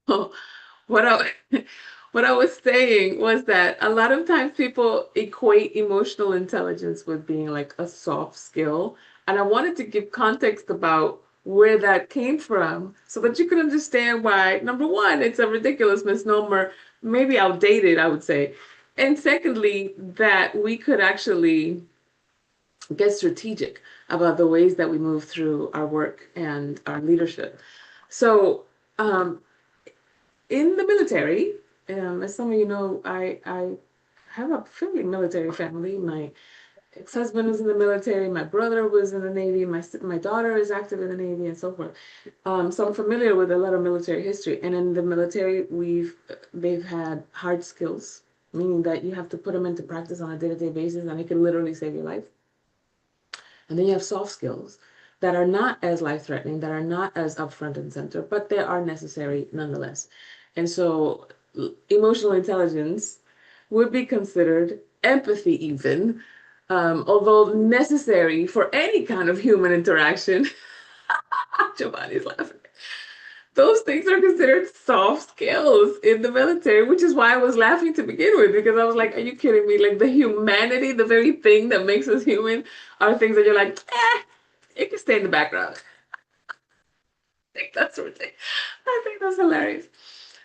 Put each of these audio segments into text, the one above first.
what I what I was saying was that a lot of times people equate emotional intelligence with being like a soft skill. And I wanted to give context about where that came from so that you can understand why, number one, it's a ridiculous misnomer, maybe outdated, I would say. And secondly, that we could actually get strategic about the ways that we move through our work and our leadership. So, um, in the military, as some of you know, I have a fairly military family. My ex-husband was in the military. My brother was in the Navy. My daughter is active in the Navy, and so forth. So I'm familiar with a lot of military history. And in the military, they've had hard skills, meaning that you have to put them into practice on a day-to-day basis, and it can literally save your life. And then you have soft skills that are not as life-threatening, that are not as upfront and center, but they are necessary nonetheless. And so emotional intelligence would be considered empathy even, although necessary for any kind of human interaction. Giovanni's laughing. Those things are considered soft skills in the military, which is why I was laughing to begin with, because I was like, are you kidding me? Like the humanity, the very thing that makes us human, are things that you're like, it can stay in the background. I think that's ridiculous. I think that's hilarious.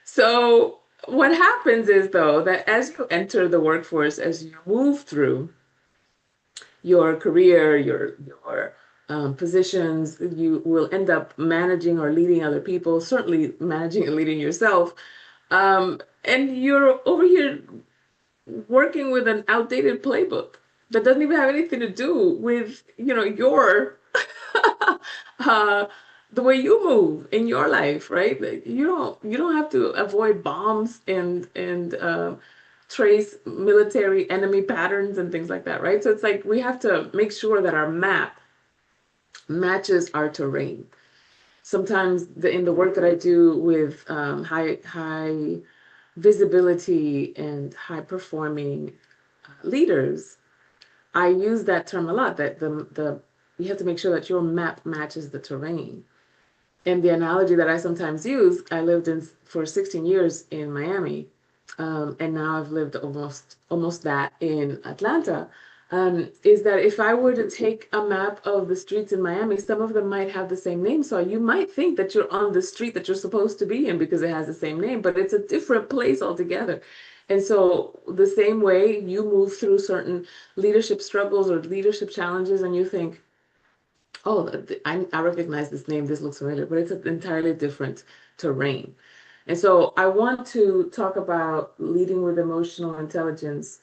So what happens is though that as you enter the workforce, as you move through your career, your positions, you will end up managing or leading other people, certainly managing and leading yourself. And you're over here working with an outdated playbook that doesn't even have anything to do with, your uh, the way you move in your life, right? Like, you don't have to avoid bombs and trace military enemy patterns and things like that, right? So it's like we have to make sure that our map matches our terrain. Sometimes in the work that I do with high visibility and high performing leaders, I use that term a lot. That the you have to make sure that your map matches the terrain. And the analogy that I sometimes use, I lived in for 16 years in Miami, and now I've lived almost that in Atlanta. Is that if I were to take a map of the streets in Miami, some of them might have the same name. So you might think that you're on the street that you're supposed to be in because it has the same name, but it's a different place altogether. And so the same way you move through certain leadership struggles or leadership challenges, and you think, oh, I recognize this name, this looks familiar, but it's an entirely different terrain. And so I want to talk about leading with emotional intelligence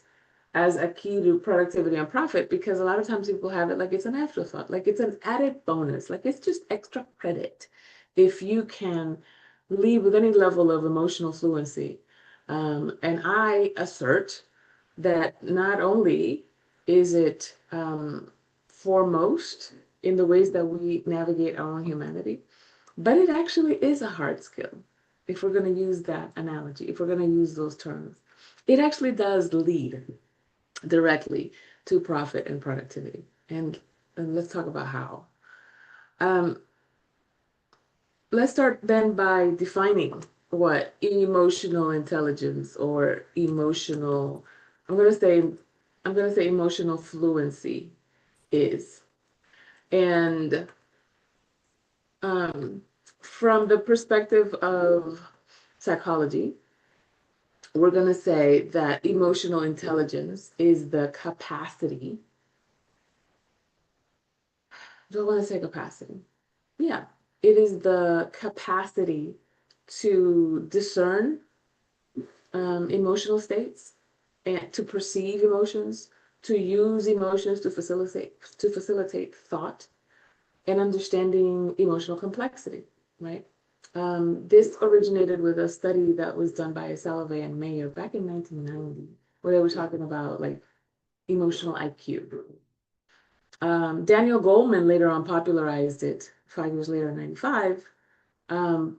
as a key to productivity and profit, because a lot of times people have it like it's an afterthought, like it's an added bonus, like it's just extra credit if you can lead with any level of emotional fluency. And I assert that not only is it foremost in the ways that we navigate our own humanity, but it actually is a hard skill. If we're going to use that analogy, if we're going to use those terms, it actually does lead directly to profit and productivity. And let's talk about how. Um, let's start then by defining what emotional intelligence or emotional, I'm going to say, I'm going to say emotional fluency is. And um, from the perspective of psychology, we're going to say that emotional intelligence is the capacity. Do I want to say capacity? Yeah, it is the capacity to discern emotional states and to perceive emotions, to use emotions to facilitate thought and understanding emotional complexity, right? This originated with a study that was done by Salovey and Mayer back in 1990, where they were talking about like emotional IQ. Daniel Goleman later on popularized it 5 years later in 95 um,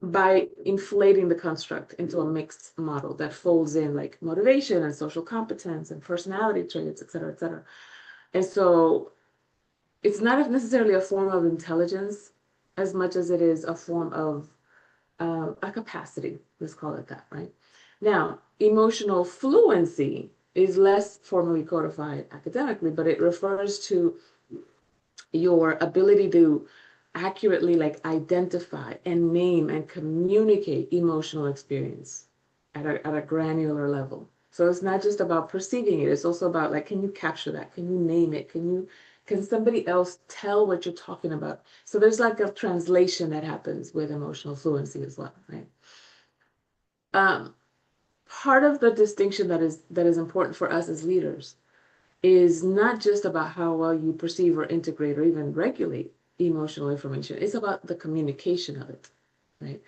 by inflating the construct into a mixed model that folds in like motivation and social competence and personality traits, et cetera, et cetera. And so it's not necessarily a form of intelligence as much as it is a form of a capacity, let's call it that, right? Now, emotional fluency is less formally codified academically, but it refers to your ability to accurately like identify and name and communicate emotional experience at a granular level. So it's not just about perceiving it, it's also about like, can you capture that? Can you name it? Can somebody else tell what you're talking about? So there's like a translation that happens with emotional fluency as well, right? Um, Part of the distinction that is important for us as leaders is not just about how well you perceive or integrate or even regulate emotional information. It's about the communication of it, right?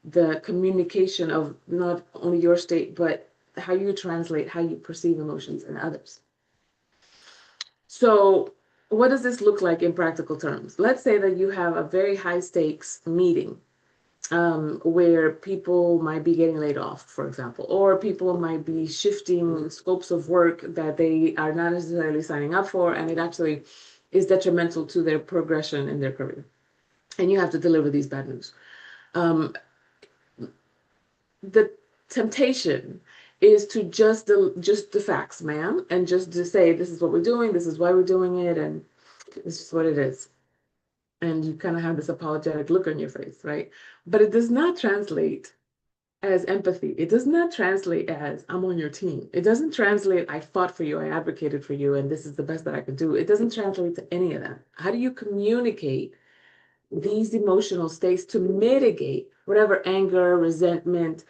The communication of not only your state, but how you translate, how you perceive emotions in others. So, what does this look like in practical terms? Let's say that you have a very high stakes meeting where people might be getting laid off, for example, or people might be shifting scopes of work that they are not necessarily signing up for, and it actually is detrimental to their progression in their career. And you have to deliver these bad news. Um, the temptation is to just the facts, ma'am, and just to say this is what we're doing, this is why we're doing it, and it's just what it is. And you kind of have this apologetic look on your face, right? But it does not translate as empathy. It does not translate as I'm on your team. It doesn't translate I fought for you, I advocated for you, and this is the best that I could do. It doesn't translate to any of that. How do you communicate these emotional states to mitigate whatever anger, resentment,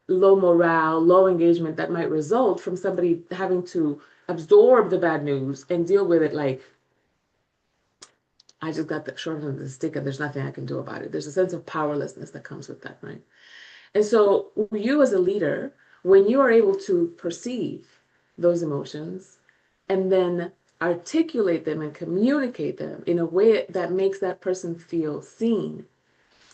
low morale, low engagement that might result from somebody having to absorb the bad news and deal with it like I just got the short end of the stick and there's nothing I can do about it. There's a sense of powerlessness that comes with that, right? And so, you as a leader, when you are able to perceive those emotions and then articulate them and communicate them in a way that makes that person feel seen,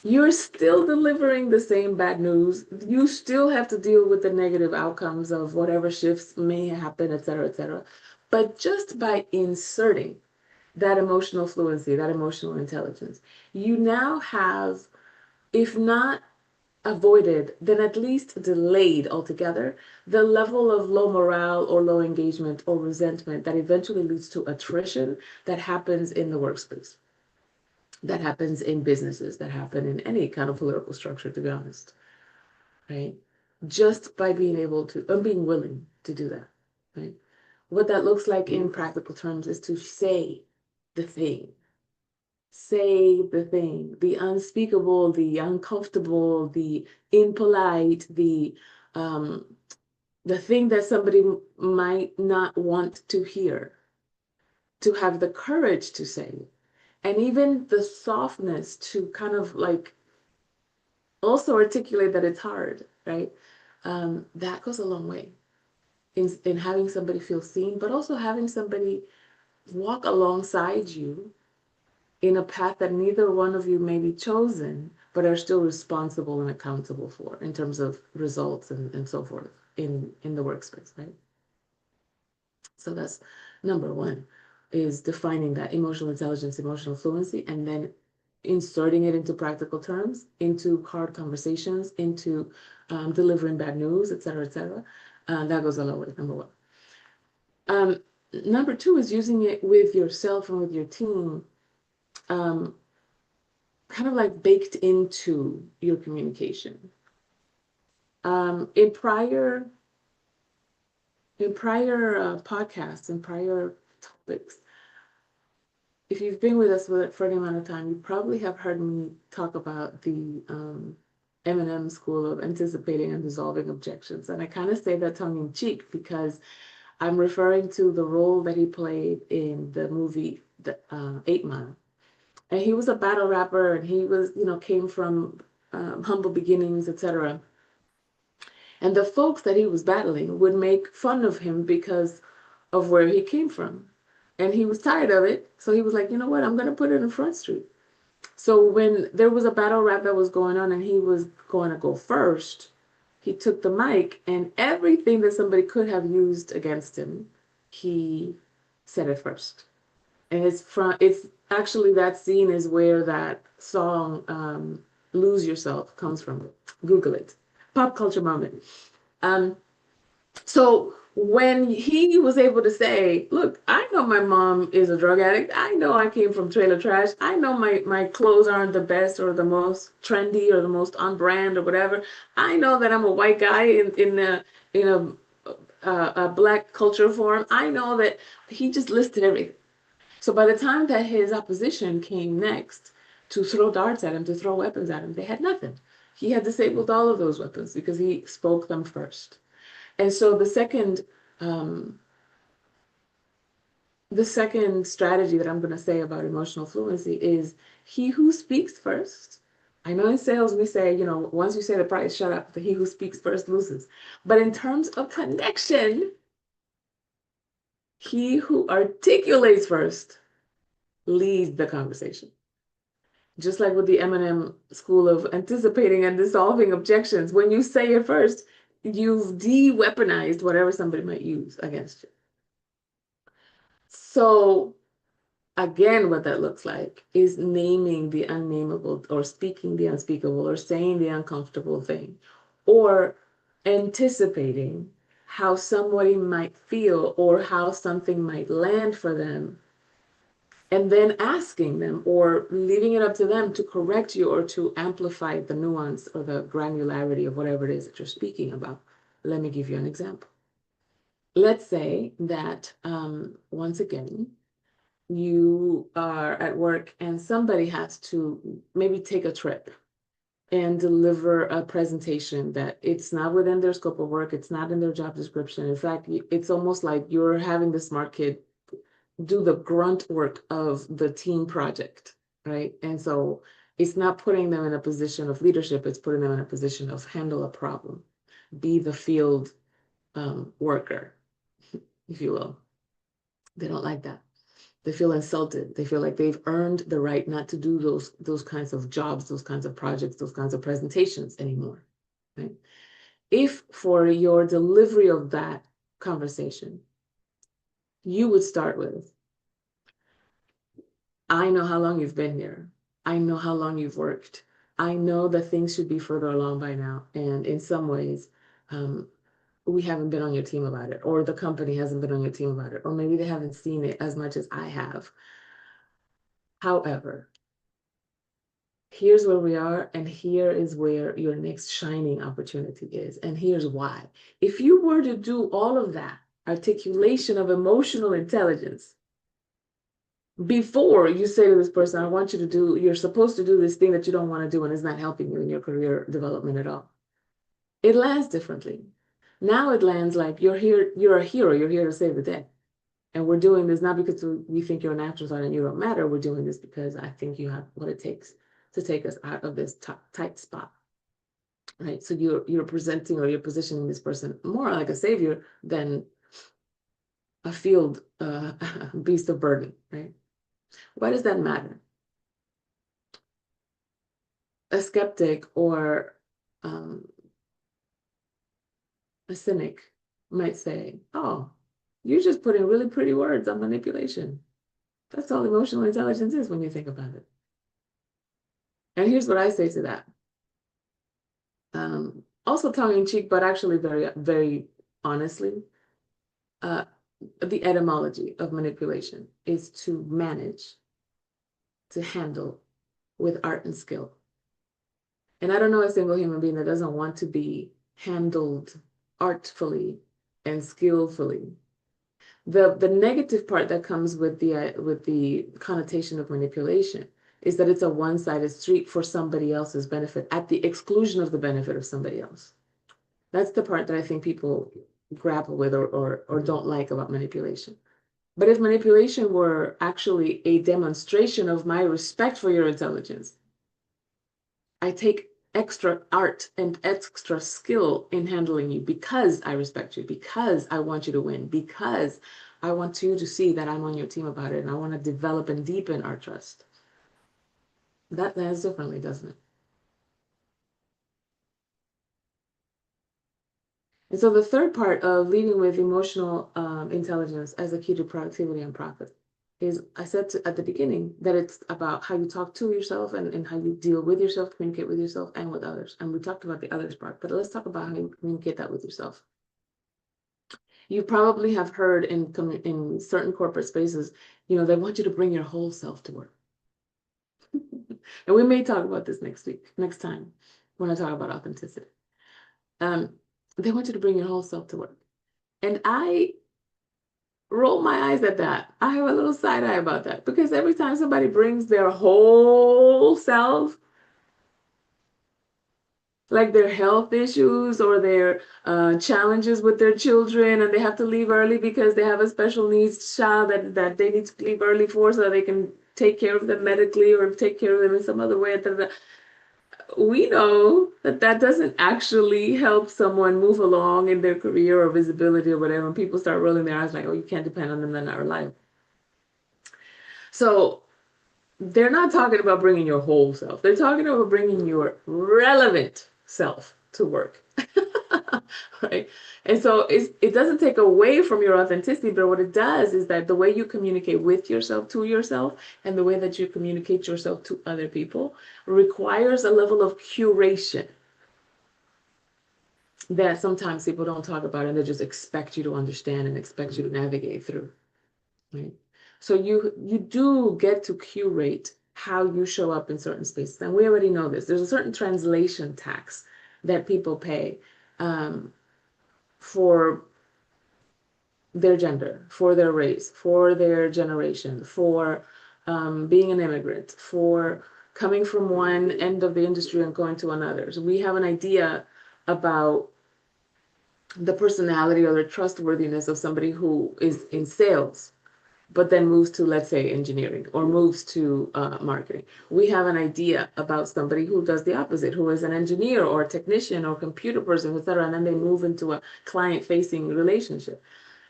you're still delivering the same bad news. You still have to deal with the negative outcomes of whatever shifts may happen, et cetera, et cetera. But just by inserting that emotional fluency, that emotional intelligence, you now have, if not avoided, then at least delayed altogether the level of low morale or low engagement or resentment that eventually leads to attrition that happens in the workspace, that happens in businesses, that happen in any kind of political structure, to be honest, right? Just by being able to, and being willing to do that, right? What that looks like in practical terms is to say the thing, the unspeakable, the uncomfortable, the impolite, um, the thing that somebody might not want to hear, to have the courage to say, and even the softness to kind of like also articulate that it's hard, right? That goes a long way in having somebody feel seen, but also having somebody walk alongside you in a path that neither one of you may be chosen, but are still responsible and accountable for in terms of results and so forth in the workspace, right? So that's number one, is defining that emotional intelligence, emotional fluency, and then inserting it into practical terms, into hard conversations, into delivering bad news, et cetera, et cetera. That goes a long way, number one. Number two is using it with yourself and with your team, um, kind of like baked into your communication. In prior podcasts and prior topics, if you've been with us for any amount of time, you probably have heard me talk about the M&M school of anticipating and dissolving objections. And I kind of say that tongue in cheek because I'm referring to the role that he played in the movie the 8 Mile. And he was a battle rapper, and he was, came from humble beginnings, etc. And the folks that he was battling would make fun of him because of where he came from. And he was tired of it. So he was like, you know what? I'm going to put it in Front Street. So when there was a battle rap that was going on and he was going to go first, he took the mic and everything that somebody could have used against him, he said it first. And it's actually that scene is where that song, lose yourself comes from it. Google it. Pop culture moment. Um, so when he was able to say, look, I know my mom is a drug addict. I know I came from trailer trash. I know my clothes aren't the best or the most trendy or the most on brand or whatever. I know that I'm a white guy in a black culture form. I know that he just listed everything. So by the time that his opposition came next to throw darts at him, to throw weapons at him, they had nothing. He had disabled all of those weapons because he spoke them first. And so um, the second strategy that I'm going to say about emotional fluency is he who speaks first. I know in sales we say, once you say the price, shut up. The he who speaks first loses. But in terms of connection, he who articulates first leads the conversation. Just like with the Eminem school of anticipating and dissolving objections, when you say it first, you've de-weaponized whatever somebody might use against you. So again, what that looks like is naming the unnameable or speaking the unspeakable or saying the uncomfortable thing or anticipating how somebody might feel or how something might land for them and then asking them or leaving it up to them to correct you or to amplify the nuance or the granularity of whatever it is that you're speaking about. Let me give you an example. Let's say that once again, you are at work and somebody has to maybe take a trip and deliver a presentation that it's not within their scope of work, it's not in their job description. In fact, it's almost like you're having the smart kid do the grunt work of the team project, right? And so it's not putting them in a position of leadership, it's putting them in a position of handle a problem, be the field worker, if you will. They don't like that. They feel insulted. They feel like they've earned the right not to do those kinds of jobs, those kinds of projects, those kinds of presentations anymore, right? If for your delivery of that conversation, you would start with, I know how long you've been here. I know how long you've worked. I know that things should be further along by now. And in some ways, um, we haven't been on your team about it, or the company hasn't been on your team about it, or maybe they haven't seen it as much as I have. However, here's where we are, and here is where your next shining opportunity is. And here's why. If you were to do all of that articulation of emotional intelligence before you say to this person, I want you to do, you're supposed to do this thing that you don't want to do and it's not helping you in your career development at all, it lands differently. Now it lands like you're here, you're a hero, you're here to save the day. And we're doing this not because we think you're an afterthought and you don't matter. We're doing this because I think you have what it takes to take us out of this tight spot, right? So you're presenting or you're positioning this person more like a savior than a field beast of burden, right? Why does that matter? A skeptic or um, a cynic might say, "Oh, you're just putting really pretty words on manipulation." That's all emotional intelligence is when you think about it. And here's what I say to that. Also tongue in cheek, but actually very, very honestly, uh, the etymology of manipulation is to manage, to handle with art and skill. And I don't know a single human being that doesn't want to be handled artfully and skillfully. The negative part that comes with the connotation of manipulation is that it's a one-sided street for somebody else's benefit at the exclusion of the benefit of somebody else. That's the part that I think people grapple with or don't like about manipulation. But if manipulation were actually a demonstration of my respect for your intelligence, I take extra art and extra skill in handling you because I respect you, because I want you to win, because I want you to see that I'm on your team about it and I want to develop and deepen our trust. That lands differently, doesn't it? And so the third part of leading with emotional intelligence as a key to productivity and profit is I said at the beginning that it's about how you talk to yourself and how you deal with yourself, communicate with yourself and with others. And we talked about the others part, but let's talk about how you communicate that with yourself. You probably have heard in certain corporate spaces, they want you to bring your whole self to work. And we may talk about this next time, when I talk about authenticity. Um, they want you to bring your whole self to work. And I roll my eyes at that. I have a little side eye about that because every time somebody brings their whole self, like their health issues or their challenges with their children, and they have to leave early because they have a special needs child that they need to leave early for so that they can take care of them medically or take care of them in some other way. We know that that doesn't actually help someone move along in their career or visibility or whatever. And people start rolling their eyes like, oh, you can't depend on them, they're not reliable. So they're not talking about bringing your whole self. They're talking about bringing your relevant self to work. Right? And so it doesn't take away from your authenticity, but what it does is that the way you communicate with yourself to yourself and the way that you communicate yourself to other people requires a level of curation that sometimes people don't talk about and they just expect you to understand and expect you to navigate through. Right? So you do get to curate how you show up in certain spaces. And we already know this. There's a certain translation tax that people pay for their gender, for their race, for their generation, for being an immigrant, for coming from one end of the industry and going to another. So we have an idea about the personality or the trustworthiness of somebody who is in sales but then moves to, let's say, engineering or moves to marketing. We have an idea about somebody who does the opposite, who is an engineer or a technician or computer person, et cetera, and then they move into a client-facing relationship.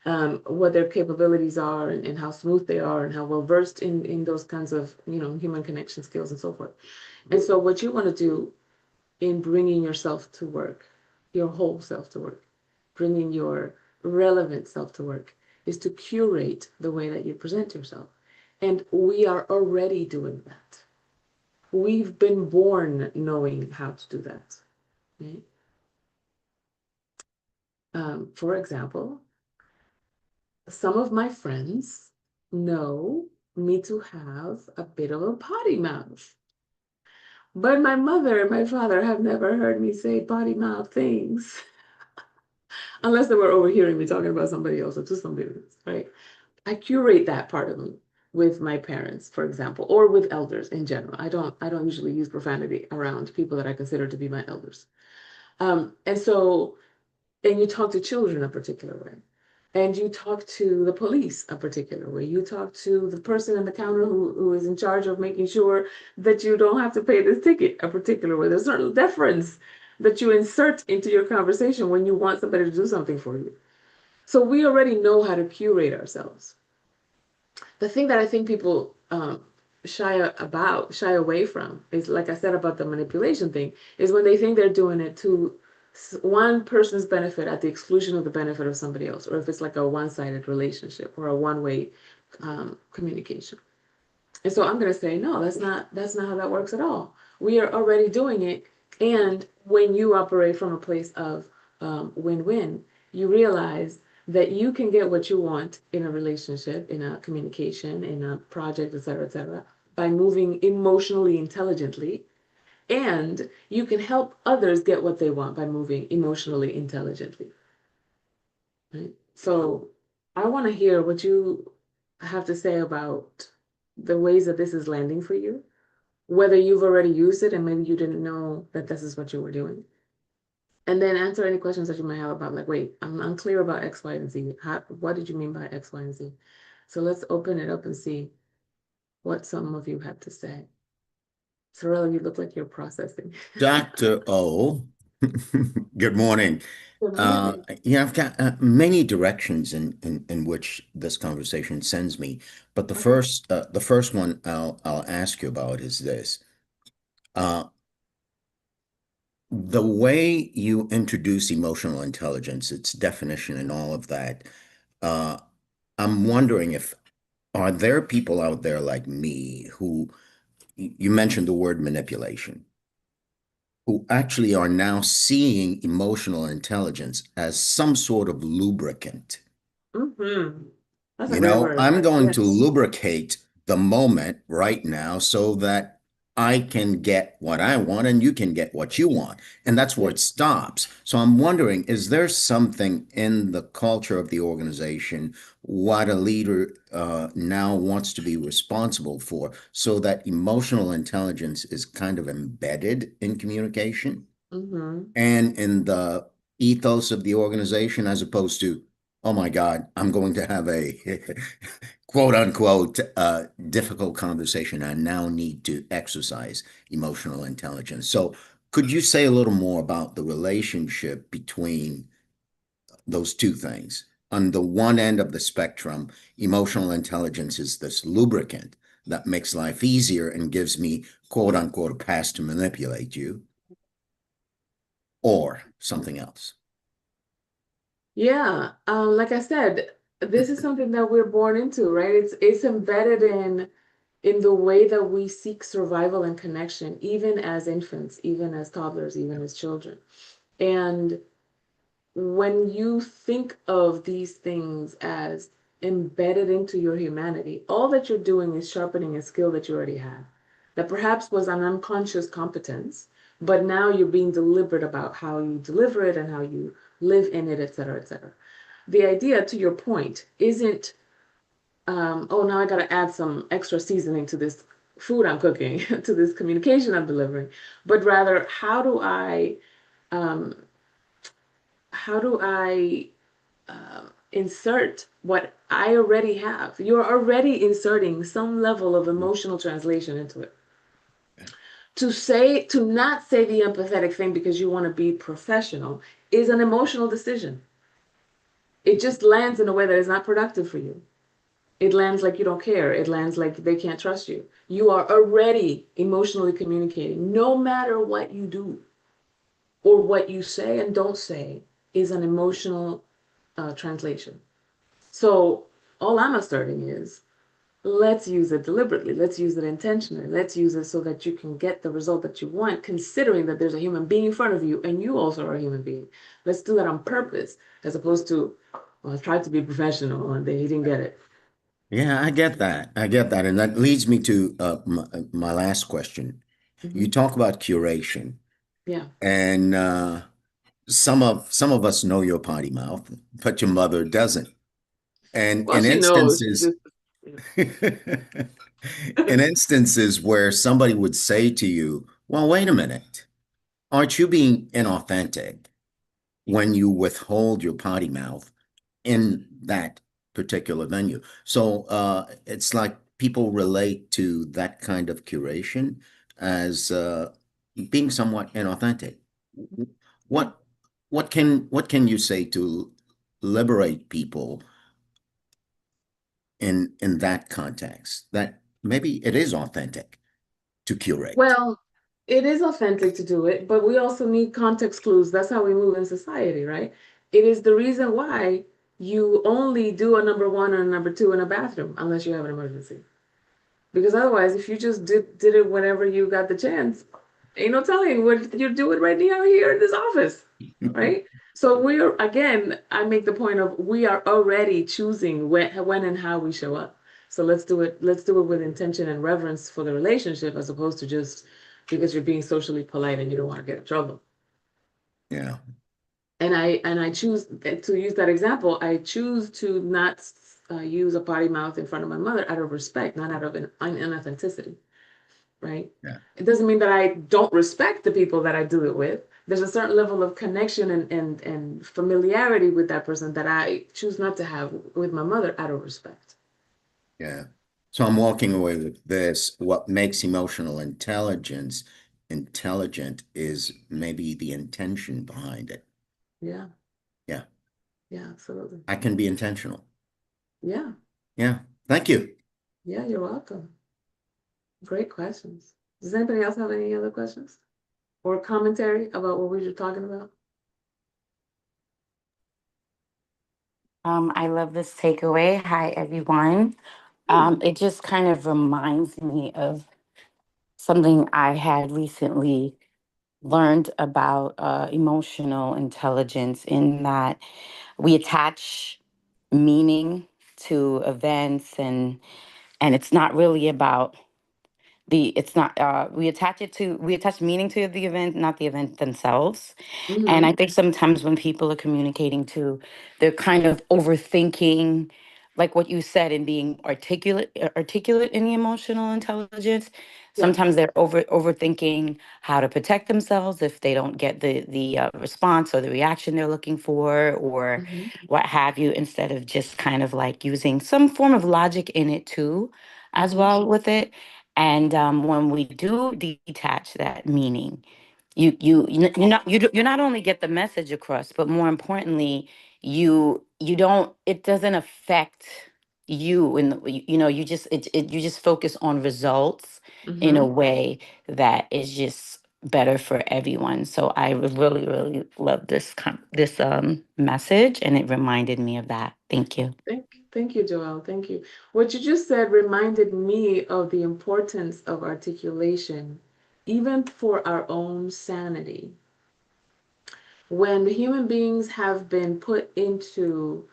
What their capabilities are and how smooth they are and how well versed in those kinds of human connection skills and so forth. And so what you want to do in bringing yourself to work, your whole self to work, bringing your relevant self to work, is to curate the way that you present yourself. And we are already doing that. We've been born knowing how to do that. Right? For example, some of my friends know me to have a bit of a potty mouth. But my mother and my father have never heard me say potty mouth things. Unless they were overhearing me talking about somebody else or to somebody else, right? I curate that part of me with my parents, for example, or with elders in general. I don't usually use profanity around people that I consider to be my elders. And you talk to children a particular way. And you talk to the police a particular way. You talk to the person in the counter who is in charge of making sure that you don't have to pay this ticket a particular way. There's a certain deference that you insert into your conversation when you want somebody to do something for you. So we already know how to curate ourselves. The thing that I think people shy away from is, like I said about the manipulation thing, is when they think they're doing it to one person's benefit at the exclusion of the benefit of somebody else, or if it's like a one-sided relationship or a one-way communication. And so I'm going to say, no, that's not how that works at all. We are already doing it. And when you operate from a place of win-win, you realize that you can get what you want in a relationship, in a communication, in a project, et cetera, by moving emotionally intelligently. And you can help others get what they want by moving emotionally intelligently. Right? So I want to hear what you have to say about the ways that this is landing for you, whether you've already used it and maybe you didn't know that this is what you were doing. And then answer any questions that you might have about, like, wait, I'm unclear about X, Y, and Z. What did you mean by X, Y, and Z? So let's open it up and see what some of you have to say. Sorella, you look like you're processing. Dr. O, good morning. Good morning. I've got many directions in which this conversation sends me, but the Okay. first one I'll ask you about is this. Uh, the way you introduce emotional intelligence, its definition and all of that, uh, I'm wondering if are there people out there like me who, you mentioned the word manipulation, who actually are now seeing emotional intelligence as some sort of lubricant? Hmm. That's a You great know, word. I'm going to Yes. lubricate the moment right now so that I can get what I want and you can get what you want. And that's where Yeah. it stops. So I'm wondering, is there something in the culture of the organization, what a leader now wants to be responsible for, so that emotional intelligence is kind of embedded in communication Hmm. and in the ethos of the organization, as opposed to, oh my God, I'm going to have a quote unquote difficult conversation. I now need to exercise emotional intelligence. So, could you say a little more about the relationship between those two things? On the one end of the spectrum, emotional intelligence is this lubricant that makes life easier and gives me quote unquote a pass to manipulate you, or something else. Yeah. Like I said, this is something that we're born into, right? It's embedded in the way that we seek survival and connection, even as infants, even as toddlers, even as children. And when you think of these things as embedded into your humanity, all that you're doing is sharpening a skill that you already have, that perhaps was an unconscious competence, but now you're being deliberate about how you deliver it and how you live in it, et cetera, et cetera. The idea, to your point, isn't, oh, now I got to add some extra seasoning to this food I'm cooking, to this communication I'm delivering, but rather, um, how do I insert what I already have? You're already inserting some level of emotional translation into it. To not say the empathetic thing because you want to be professional is an emotional decision. It just lands in a way that is not productive for you. It lands like you don't care. It lands like they can't trust you. You are already emotionally communicating. No matter what you do or what you say and don't say is an emotional translation. So all I'm asserting is let's use it deliberately. Let's use it intentionally. Let's use it so that you can get the result that you want, considering that there's a human being in front of you and you also are a human being. Let's do that on purpose as opposed to, well, I tried to be professional and they didn't get it. Yeah, I get that. I get that. And that leads me to my last question. You Hmm. talk about curation, Yeah. and some of us know your potty mouth, but your mother doesn't. And Well, she knows. She just, yeah. in instances where somebody would say to you, "Well, wait a minute, aren't you being inauthentic when you withhold your potty mouth in that particular venue?" So it's like people relate to that kind of curation as being somewhat inauthentic. Yeah. What what can you say to liberate people in that context? That maybe it is authentic to curate. Well, it is authentic to do it, but we also need context clues. That's how we move in society, right? It is the reason why you only do a number one or a number two in a bathroom unless you have an emergency. Because otherwise, if you just did it whenever you got the chance, ain't no telling what you do it right now here in this office, right? So we're again, I make the point of we are already choosing when and how we show up. So let's do it. Let's do it with intention and reverence for the relationship, as opposed to just because you're being socially polite and you don't want to get in trouble. Yeah, And I choose to use that example. I choose to not use a potty mouth in front of my mother out of respect, not out of an inauthenticity, right? yeah, It doesn't mean that I don't respect the people that I do it with. There's a certain level of connection and familiarity with that person that I choose not to have with my mother out of respect. yeah. So I'm walking away with this. What makes emotional intelligence intelligent is maybe the intention behind it. Yeah, Yeah, yeah, absolutely. I can be intentional. Yeah, Yeah. Thank you. yeah, you're welcome. Great questions. Does anybody else have any other questions or commentary about what we were talking about? I love this takeaway. Hi, everyone. It just kind of reminds me of something I had recently learned about emotional intelligence, in that we attach meaning to events, and it's not really about the it's not we attach meaning to the event, not the event themselves. And I Mm-hmm. think sometimes when people are communicating too, they're kind of overthinking, like what you said, and being articulate in the emotional intelligence. Yeah. Sometimes they're overthinking how to protect themselves if they don't get the response or the reaction they're looking for, or Mm-hmm. what have you, instead of just kind of like using some form of logic in it too, as Mm-hmm. well with it. And when we do detach that meaning, you not only get the message across, but more importantly, you don't it doesn't affect you, and you just focus on results in a Mm-hmm. way that is just better for everyone. So I would really, really love this message, and it reminded me of that. Thank you. Thank you, Joelle. Thank you. What you just said reminded me of the importance of articulation, even for our own sanity. When human beings have been put into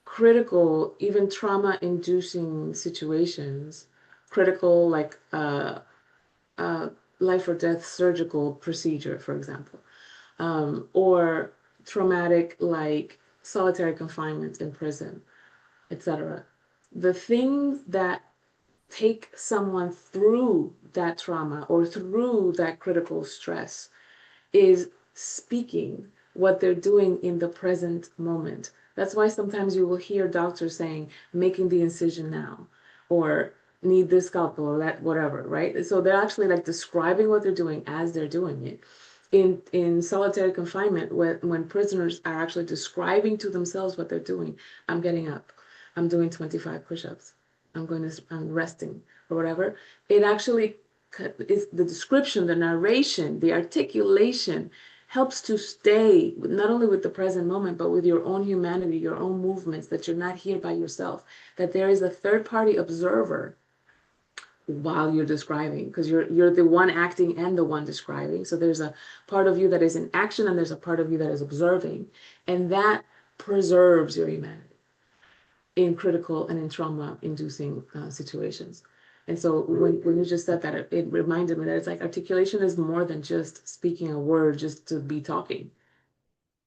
critical, even trauma-inducing situations, critical like uh, life or death surgical procedure, for example, or traumatic like solitary confinement in prison, etc. The things that take someone through that trauma or through that critical stress is speaking what they're doing in the present moment. That's why sometimes you will hear doctors saying, making the incision now, or need this scalpel, or that, whatever, right? So they're actually like describing what they're doing as they're doing it. In solitary confinement, when prisoners are actually describing to themselves what they're doing, I'm getting up, I'm doing 25 push-ups, I'm resting, or whatever, it actually is the description, the narration, the articulation helps to stay not only with the present moment, but with your own humanity, your own movements, that you're not here by yourself, that there is a third party observer while you're describing, because you're the one acting and the one describing. So there's a part of you that is in action and there's a part of you that is observing, and that preserves your humanity in critical and in trauma inducing situations. And so when you just said that, it reminded me that it's like articulation is more than just speaking a word just to be talking.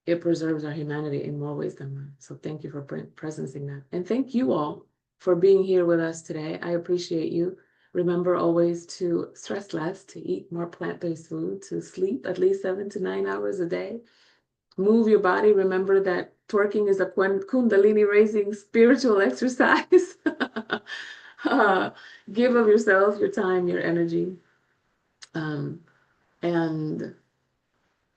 It preserves our humanity in more ways than one. So thank you for presencing that. And thank you all for being here with us today. I appreciate you. Remember always to stress less, to eat more plant-based food, to sleep at least 7 to 9 hours a day. Move your body. Remember that twerking is a kundalini raising spiritual exercise. uh, give of yourself, your time, your energy. Um, and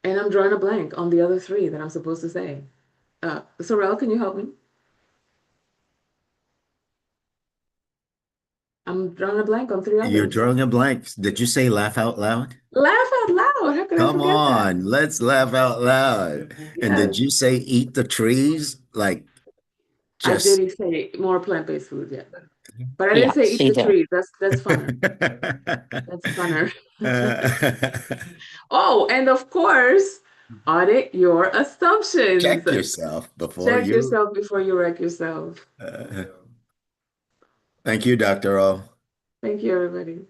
I'm drawing a blank on the other three that I'm supposed to say. Sorrel, can you help me? I'm drawing a blank on three You're others. drawing a blank. Did you say laugh out loud? Laugh out loud. How could I Come forget that? on, let's laugh out loud. And did Yes. you say eat the trees? Like I just did say more plant-based food, yeah. But I didn't Yeah, say eat she the did. trees. That's funner. That's funner. Uh, Oh, and of course, audit your assumptions. check yourself before Check you. yourself before you wreck yourself. Uh, thank you, Dr. O. Thank you, everybody.